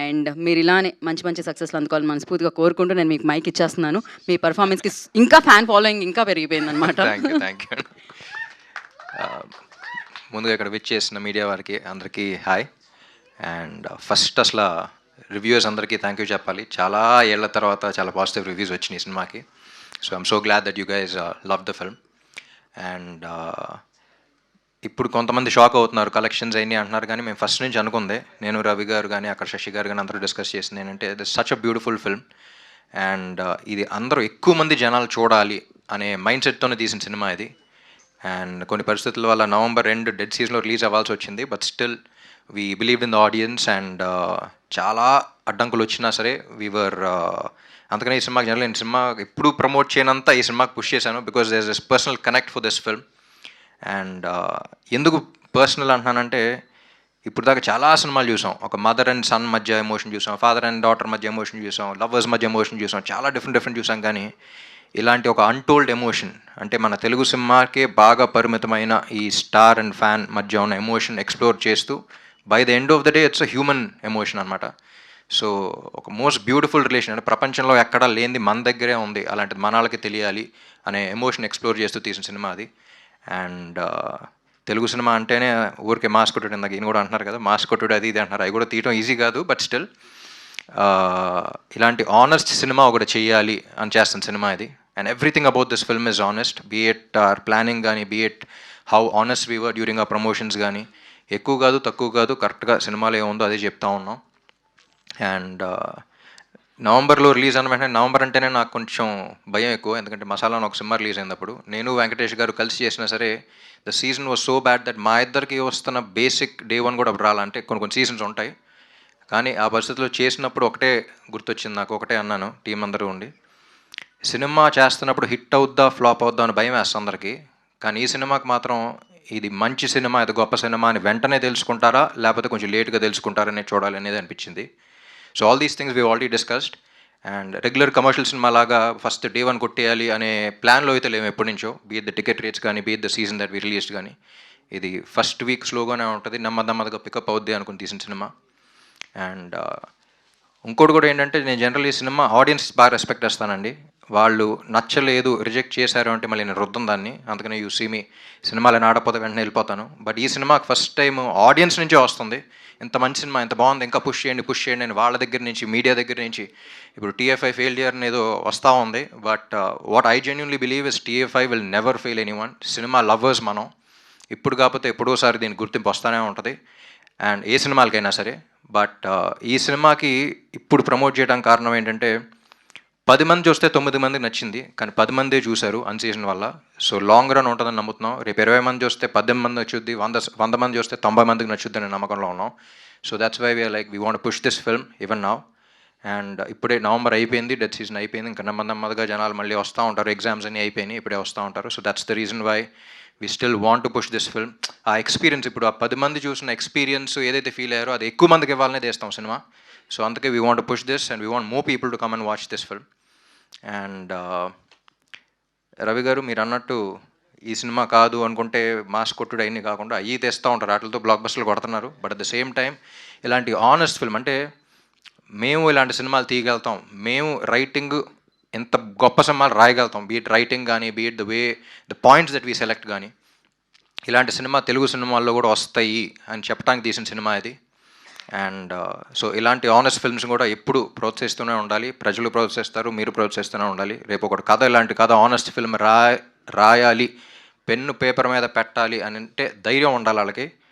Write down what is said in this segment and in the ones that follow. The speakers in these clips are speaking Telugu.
అండ్ మీరు ఇలానే మంచి మంచి సక్సెస్లు అందుకోవాలని మనస్ఫూర్తిగా కోరుకుంటూ నేను మీకు మైక్ ఇచ్చేస్తున్నాను. మీ పర్ఫార్మెన్స్కి ఇంకా ఫ్యాన్ ఫాలోయింగ్ ఇంకా పెరిగిపోయింది అనమాట. Thank you. ముందుగా ఇక్కడ విచ్ చేసిన మీడియా వారికి అందరికీ హాయ్. అండ్ ఫస్ట్ అసలు రివ్యూస్ అందరికీ థ్యాంక్ యూ చెప్పాలి. చాలా ఏళ్ల తర్వాత చాలా పాజిటివ్ రివ్యూస్ వచ్చినాయి ఈ సినిమాకి. So I'm so glad that you guys love the film. And ఇప్పుడు కొంతమంది షాక్ అవుతున్నారు, కలెక్షన్స్ అయినాయి అంటున్నారు, కానీ మేము ఫస్ట్ నుంచి అనుకుందే, నేను రవి గారు కానీ అక్కడ శశి గారు కానీ అందరూ డిస్కస్ చేసింది ఏంటంటే this such a beautiful film. And ఇది అందరూ ఎక్కువ మంది జనాలు చూడాలి అనే మైండ్ సెట్తోనే తీసిన సినిమా ఇది. అండ్ కొన్ని పరిస్థితుల వల్ల నవంబర్ 2 డెడ్ సీజన్లో రిలీజ్ అవ్వాల్సి వచ్చింది. But still we believed in the audience. And చాలా అడ్డంకులు వచ్చినా సరే వీవర్ అందుకనే ఈ సినిమాకి జనరల్ నేను సినిమా ఎప్పుడు ప్రమోట్ చేయనంతా ఈ సినిమాకి పుష్ చేశాను, because there is this personal connect for this film. And ఎందుకు పర్సనల్ అంటున్నానంటే ఇప్పుడు దాకా చాలా సినిమాలు చూసాం, ఒక మదర్ అండ్ సన్ మధ్య ఎమోషన్ చూసాం, ఫాదర్ అండ్ డాటర్ మధ్య ఎమోషన్ చూసాం, లవర్స్ మధ్య ఎమోషన్ చూసాం, చాలా డిఫరెంట్ చూసాం. కానీ ఇలాంటి ఒక అన్టోల్డ్ ఎమోషన్, అంటే మన తెలుగు సినిమాకే బాగా పరిమితమైన ఈ స్టార్ అండ్ ఫ్యాన్ మధ్య ఉన్న ఎమోషన్ ఎక్స్ప్లోర్ చేస్తూ by the end of the day it's a human emotion అనమాట. సో ఒక మోస్ట్ బ్యూటిఫుల్ రిలేషన్, అంటే ప్రపంచంలో ఎక్కడా లేనిది మన దగ్గరే ఉంది, అలాంటిది మనాలకి తెలియాలి అనే ఎమోషన్ ఎక్స్ప్లోర్ చేస్తూ తీసిన సినిమా అది. అండ్ తెలుగు సినిమా అంటేనే ఊరికే మాస్ కొట్టుడు, ఇందాక ఈయన కూడా అంటున్నారు కదా మాస్ కొట్టుడు అది ఇది అంటున్నారు, అవి కూడా తీయడం ఈజీ కాదు. బట్ స్టిల్ ఇలాంటి ఆనెస్ట్ సినిమా ఒకటి చెయ్యాలి అని చేస్తున్న సినిమా ఇది. And everything about this film is honest, be it our planning కానీ, be it how honest we were during ఆ ప్రమోషన్స్ కానీ. ఎక్కువ కాదు తక్కువ కాదు, కరెక్ట్గా సినిమాలో ఏముందో అదే చెప్తా ఉన్నాం. అండ్ నవంబర్లో రిలీజ్ అన్న వెంటనే, నవంబర్ అంటేనే నాకు కొంచెం భయం ఎక్కువ, ఎందుకంటే మసాలాను ఒక సినిమా రిలీజ్ అయినప్పుడు నేను వెంకటేష్ గారు కలిసి చేసినా సరే the season was so bad that మా ఇద్దరికి వస్తున్న బేసిక్ డే 1 కూడా రాలంటే కొన్ని సీజన్స్ ఉంటాయి. కానీ ఆ పరిస్థితిలో చేసినప్పుడు ఒకటే గుర్తొచ్చింది నాకు, ఒకటే అన్నాను టీం అందరూ ఉండి, సినిమా చేస్తున్నప్పుడు హిట్ అవుద్దా ఫ్లాప్ అవుద్దా అని భయం వేస్తుంది అందరికీ, కానీ ఈ సినిమాకి మాత్రం ఇది మంచి సినిమా, ఇది గొప్ప సినిమా అని వెంటనే తెలుసుకుంటారా లేకపోతే కొంచెం లేట్గా తెలుసుకుంటారనే చూడాలి అనేది అనిపించింది. So all these things we already discussed. And regular commercial cinema లాగా ఫస్ట్ డే 1 కొట్టేయాలి అనే ప్లాన్లో అయితే లేము ఎప్పటి నుంచో, బీట్ ద టికెట్ రేట్స్ కానీ, beat the season that we released కానీ. ఇది ఫస్ట్ వీక్ స్లోగానే ఉంటుంది, నెమ్మదిగా పికప్ అవుద్ది అనుకుని తీసిన సినిమా. అండ్ ఇంకోటి కూడా ఏంటంటే, నేను జనరల్ ఈ సినిమా ఆడియన్స్ బాగా రెస్పెక్ట్ చేస్తానండి. వాళ్ళు నచ్చలేదు రిజెక్ట్ చేశారు అంటే మళ్ళీ నేను రుద్దం దాన్ని, అందుకనే యూ సీ మీ సినిమాలో ఆడపోతే వెంటనే వెళ్ళిపోతాను. బట్ ఈ సినిమాకి ఫస్ట్ టైం ఆడియన్స్ నుంచే వస్తుంది, ఇంత మంచి సినిమా, ఇంత బాగుంది, ఇంకా పుష్ చేయండి అని వాళ్ళ దగ్గర నుంచి, మీడియా దగ్గర నుంచి. ఇప్పుడు TFI ఫెయిల్యూర్ ఏదో వస్తూ ఉంది, but what I genuinely believe is TFI will never fail anyone. Cinema lovers మనం, ఇప్పుడు కాకపోతే ఎప్పుడోసారి దీనికి గుర్తింపు వస్తూనే ఉంటుంది, అండ్ ఏ సినిమాలకైనా సరే. బట్ ఈ సినిమాకి ఇప్పుడు ప్రమోట్ చేయడానికి కారణం ఏంటంటే, 10 మంది చూస్తే 9 మందికి నచ్చింది, కానీ 10 మందే చూశారు అన్ సీజన్ వల్ల. సో లాంగ్ రన్ ఉంటుందని నమ్ముతున్నాం. రేపు 20 మంది చూస్తే 18 మంది నచ్చుద్ది, 100 మంది చూస్తే 90 మందికి నచ్చుద్ది అనే నమ్మకంలో ఉన్నాం. So that's why we are like we want push this film even now. And ఇప్పుడే నవంబర్ అయిపోయింది, డెడ్ సీజన్ అయిపోయింది, ఇంకా నెమ్మదిగా జనాలు మళ్ళీ వస్తూ ఉంటారు, ఎగ్జామ్స్ అన్నీ అయిపోయినాయి, ఇప్పుడే వస్తూ ఉంటారు. So that's the reason why we still want to push this film. ఆ ఎక్స్పీరియన్స్, ఇప్పుడు ఆ 10 మంది చూసిన ఎక్స్పీరియన్స్ ఏదైతే ఫీల్ అయ్యారో అది ఎక్కువ మందికి ఇవ్వాలనే తీస్తాం సినిమా. సో అందుకే we want to push this and we want more people to come and watch this film. And Ravi గారు మీరు అన్నట్టు ఈ సినిమా కాదు అనుకుంటే మాస్ కొట్టుడు అన్నీ కాకుండా అయ్యి తెస్తూ ఉంటారు, వాటితో బ్లాక్ బస్టర్లు కొడుతున్నారు. But at the same time ఇలాంటి ఆనెస్ట్ ఫిల్మ్, అంటే మేము ఇలాంటి సినిమాలు తీయగలుగుతాం, మేము రైటింగ్ ఎంత గొప్ప సినిమాలు రాయగలుగుతాం, బీట్ రైటింగ్ కానీ, beat the way the points that we select కానీ, ఇలాంటి సినిమా తెలుగు సినిమాల్లో కూడా వస్తాయి అని చెప్పడానికి తీసిన సినిమా ఇది. అండ్ సో ఇలాంటి ఆనెస్ట్ ఫిల్మ్స్ కూడా ఎప్పుడు ప్రోత్సహిస్తూనే ఉండాలి, ప్రజలు ప్రోత్సహిస్తారు, మీరు ప్రోత్సహిస్తూనే ఉండాలి. రేపు ఒకటి కథ, ఇలాంటి కథ ఆనెస్ట్ ఫిల్మ్ రాయాలి, పెన్ను పేపర్ మీద పెట్టాలి అని అంటే ధైర్యం ఉండాలి వాళ్ళకి,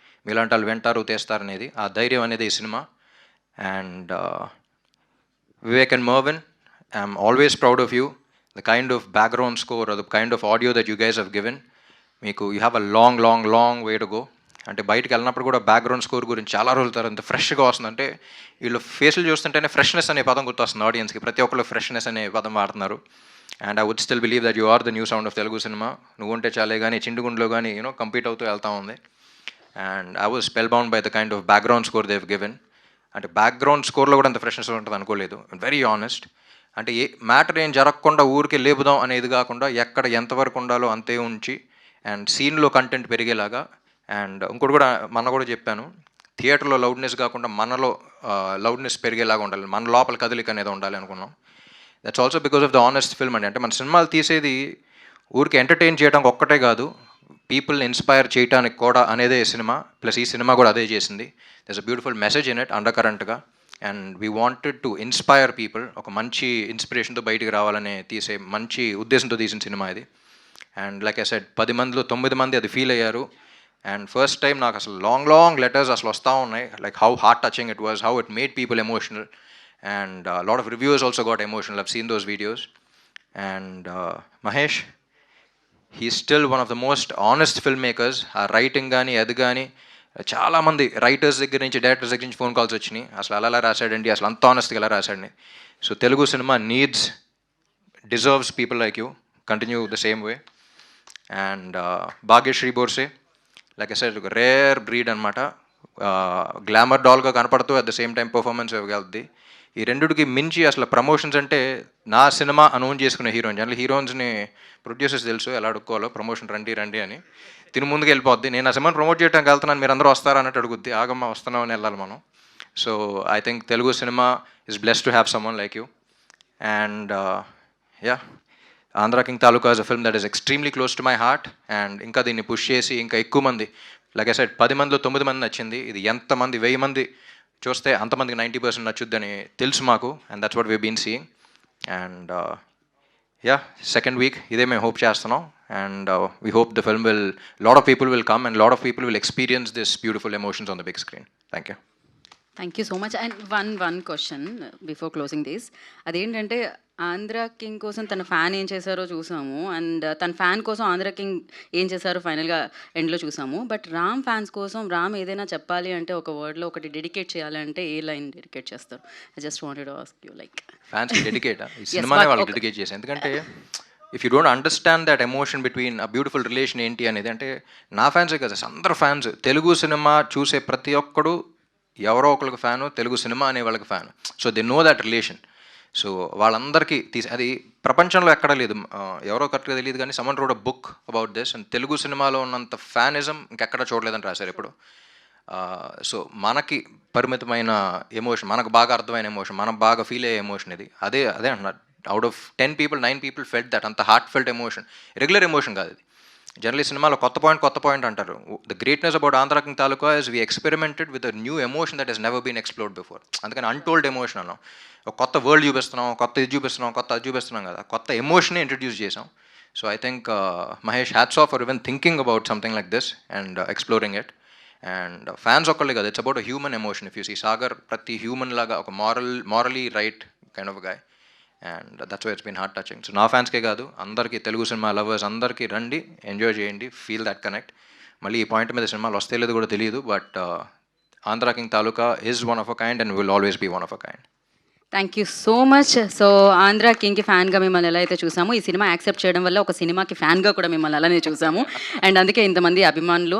మీలాంటి వాళ్ళు వింటారు తీస్తారనేది, ఆ ధైర్యం అనేది ఈ cinema. And Vivek and Marvin, I'm always proud of you, the kind of background score, the kind of audio that you guys have given. మీకు you have a long way to go. అంటే బయటకు వెళ్ళినప్పుడు కూడా బ్యాక్గ్రౌండ్ స్కోర్ గురించి చాలా రోజుల తర్వాత ఎంత ఫ్రెష్గా వస్తుందంటే, వీళ్ళు ఫేస్లు చూస్తుంటేనే ఫ్రెష్నెస్ అనే పదం గుర్తొస్తుంది ఆడియన్స్కి, ప్రతి ఒక్కళ్ళు ఫ్రెష్నెస్ అనే పదం వాడుతున్నారు. And I would still believe that you are the new sound of Telugu cinema. నువ్వు ఉంటే చాలే కానీ చిండుగుండ్లో కానీ కంపీట్ అవుతూ వెళ్తూ ఉంది. And I was spellbound by the kind of background score they have given. అంటే బ్యాక్గ్రౌండ్ స్కోర్లో కూడా అంత ఫ్రెష్నెస్ ఉంటుంది అనుకోలేదు, వెరీ ఆనెస్ట్. అంటే ఏ మ్యాటర్ ఏం జరగకుండా ఊరికే లేపుదాం అనేది కాకుండా, ఎక్కడ ఎంతవరకు ఉండాలో అంతే ఉంచి, అండ్ సీన్లో కంటెంట్ పెరిగేలాగా. అండ్ ఇంకోటి కూడా మొన్న కూడా చెప్పాను, థియేటర్లో లౌడ్నెస్ కాకుండా మనలో లౌడ్నెస్ పెరిగేలాగా ఉండాలి, మన లోపల కదలిక అనేది ఉండాలి అనుకున్నాం. That's also because of the honest film అండి. అంటే మన సినిమాలు తీసేది ఊరికి ఎంటర్టైన్ చేయడానికి ఒక్కటే కాదు, పీపుల్ని ఇన్స్పైర్ చేయడానికి కూడా అనేదే ఈ సినిమా. ప్లస్ ఈ సినిమా కూడా అదే చేసింది. There's a beautiful message in it under కరెంట్గా, and we wanted to inspire people. ఒక మంచి ఇన్స్పిరేషన్తో బయటికి రావాలనే తీసే మంచి ఉద్దేశంతో తీసిన సినిమా ఇది. అండ్ లైక్ ఐ సెడ్ 10 మందిలో 9 మంది అది ఫీల్ అయ్యారు. అండ్ ఫస్ట్ టైం నాకు అసలు లాంగ్ లెటర్స్ అసలు వస్తూ ఉన్నాయి, like how heart touching it was, how it made people emotional. And lot of reviews also got emotional. I've seen those videos. And Mahesh, he still one of the most honest film makers. ఆ రైటింగ్ కానీ అది కానీ చాలామంది రైటర్స్ దగ్గర నుంచి డైరెక్టర్స్ దగ్గర నుంచి ఫోన్ కాల్స్ వచ్చినాయి, అసలు అలా రాశాడండి, అసలు అంత ఆనెస్ట్గా ఎలా రాశాడని. So Telugu cinema deserves people like you. Continue the same way. And Bhagyashri Borse, like I said, ఒక రేర్ బ్రీడ్ అనమాట. గ్లామర్ డాల్గా కనపడుతూ at the same time performance ఇవ్వగలుగుద్ది. ఈ రెండుకి మించి అసలు ప్రమోషన్స్ అంటే నా సినిమా అనౌన్స్ చేసుకునే హీరోయిన్స్, అంటే హీరోయిన్స్ని ప్రొడ్యూసర్స్ తెలుసు ఎలా అడుక్కోవాలో, ప్రమోషన్ రండి అని. తిని ముందుకు వెళ్ళిపోద్ది, నేను ఆ సినిమాని ప్రమోట్ చేయడానికి వెళ్తున్నాను, మీరు అందరూ వస్తారా అన్నట్టు అడుగుద్ది. ఆగమ్మ వస్తున్నామని వెళ్ళాలి మనం. So I think Telugu cinema is blessed to have someone like you. And yeah, Andhra King Taluka is a film that is extremely close to my heart. And ఇంకా దీన్ని పుష్ చేసి ఇంకా ఎక్కువ మంది, లైక్ ఐ సెడ్ 10 మందిలో 9 మంది నచ్చింది. ఇది ఎంతమంది 1000 మంది చూస్తే అంతమందికి 90% నచ్చుద్దని తెలుసు మాకు. And that's what we been seeing. And yeah, second week ఇదే మేము హోప్ చేస్తున్నాం. And we hope the film will, lot of people will come and lot of people will experience this beautiful emotions on the big screen. Thank you. Thank you so much. And one question before closing this. అదేంటంటే ఆంధ్ర కింగ్ కోసం తన ఫ్యాన్ ఏం చేశారో చూసాము, అండ్ తన ఫ్యాన్ కోసం ఆంధ్ర కింగ్ ఏం చేశారో ఫైనల్గా ఎండ్లో చూసాము. బట్ రామ్ ఫ్యాన్స్ కోసం రామ్ ఏదైనా చెప్పాలి అంటే ఒక వర్డ్లో ఒకటి డెడికేట్ చేయాలంటే ఏ లైన్ డెడికేట్ చేస్తారు? I just wanted to ask you, like ఫ్యాన్స్కి డెడికేట్ ఈ సినిమానే వాళ్ళకి డెడికేట్ చేశాను. ఎందుకంటే if you don't understand that emotion between a beautiful relation ఏంటి అనేది, అంటే నా ఫ్యాన్సే కదా, అందరు ఫ్యాన్స్, తెలుగు సినిమా చూసే ప్రతి ఒక్కడు ఎవరో ఒకరికి ఫ్యాను, తెలుగు సినిమా అనే వాళ్ళకి fan. So they know that relation. So వాళ్ళందరికీ అది ప్రపంచంలో ఎక్కడ లేదు, ఎవరో కరెక్ట్గా తెలియదు కానీ someone road a book about this. And Telugu సినిమాలో ఉన్నంత ఫ్యానిజం ఇంకెక్కడ చూడలేదని రాశారు ఇప్పుడు. సో మనకి పరిమితమైన ఎమోషన్, మనకు బాగా అర్థమైన ఎమోషన్, మనం బాగా ఫీల్ అయ్యే ఎమోషన్ ఇది. అదే అంటున్నారు, out of 10 people 9 people felt that. అంత heart felt emotion, regular emotion కాదు ఇది. జనరలీ సినిమాలో కొత్త పాయింట్ అంటారు. The greatness about Andhra King Taluka is we experimented with a new emotion that has never been explored before. అందుకని అన్టోల్డ్ ఎమోషన్ అన్నాం. ఒక కొత్త వరల్డ్ చూపిస్తున్నాం, కొత్త ఇది చూపిస్తున్నాం, కొత్త అది చూపిస్తున్నాం కదా, కొత్త ఎమోషనే ఇంట్రడ్యూస్ చేసాం. So I think Mahesh, hats off for even thinking about something like this and exploring it. And fans ఒక్కళ్ళే కదా, it's about a human emotion. If you see Sagar ప్రతి హ్యూమన్ లాగా ఒక morally right kind of guy. And that's why it's been heart touching. So నా ఫ్యాన్స్కే కాదు, అందరికీ, తెలుగు సినిమా లవర్స్ అందరికీ రండి, ఎంజాయ్ చేయండి, ఫీల్ దట్ కనెక్ట్. మళ్ళీ ఈ పాయింట్ మీద సినిమాలు వస్తే లేదు కూడా తెలియదు, but Andhra King Taluka is one of a kind and will always be one of a kind. Thank you so much. So Andhra కింగ్కి ఫ్యాన్గా మిమ్మల్ని ఎలా అయితే చూసామో, ఈ సినిమా యాక్సెప్ట్ చేయడం వల్ల ఒక సినిమాకి ఫ్యాన్గా కూడా మిమ్మల్ని అలానే చూసాము. అండ్ అందుకే ఇంతమంది అభిమానులు